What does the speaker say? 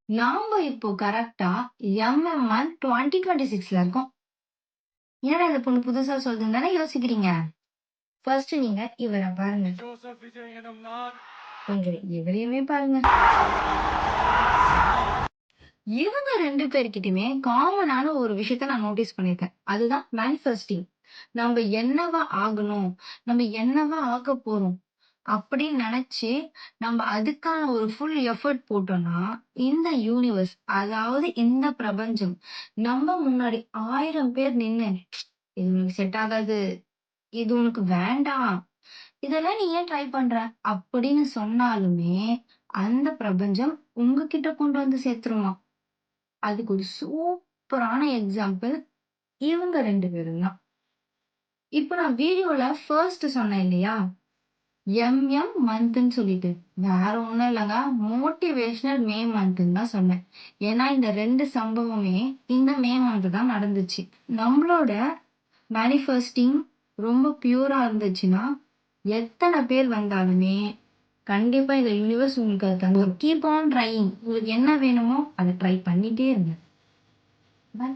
நாம இப்போ கரெக்ட்டா எம்எம்என் 2026ல இருக்கோம். என்னடா இந்த பொண்ணு புதுசா சொல்லுதுன்னு தானே யோசிக்கிறீங்க. ஃபர்ஸ்ட் நீங்க இவர பாருங்க. கொஞ்சம் இவரையுமே பாருங்க. இவங்க 2 பேர்கிட்டயுமே காமனான ஒரு விஷயத்த நான் நோட்டீஸ் பண்ணியிருக்கேன். அதுதான் மேனிஃபெஸ்டிங். நம்ம என்னவா ஆகணும்? நம்ம என்னவா ஆகப் போறோம்? அப்படின்னு நெனச்சு, நம்ம அதுக்கான ஒரு ஃபுல் எஃபோர்ட் போட்டோம்னா, இந்த யூனிவர்ஸ் அதாவது இந்த பிரபஞ்சம் நம்ம முன்னாடி 1000 பேர் நின்னு, "இது உனக்கு செட் ஆகாது. இது உனக்கு வேண்டாம். இதெல்லாம் நீ ஏன் ட்ரை பண்ற?" அப்படின்னு சொன்னாலுமே, அந்த பிரபஞ்சம் உங்ககிட்ட கொண்டு வந்து சேர்த்துருமாம். அதுக்கு ஒரு சூப்பரான எக்ஸாம்பிள் இவங்க 2 பேரும் தான். இப்ப நான் வீடியோல ஃபர்ஸ்ட் சொன்னேன் இல்லையா? எம்.எம் மந்த்ன்னு சொல்லிட்டு. வேற ஒண்ணும் இல்லங்க. மோட்டிவேஷனல் மே மந்த்ன்னு தான் சொன்னேன். ஏன்னா இந்த 2 சம்பவமே இந்த மே மந்த் தான் நடந்துச்சு. நம்மளோட மேனிஃபெஸ்டிங் ரொம்ப பியூரா இருந்துச்சுன்னா, எத்தன பேர் வந்தாலுமே, கண்டிப்பா இந்த யூனிவர்ஸ் உங்களுக்கு அத தந்துரும். Keep on trying. உங்களுக்கு என்ன வேணுமோ அத ட்ரை பண்ணிட்டே இருங்க. பை.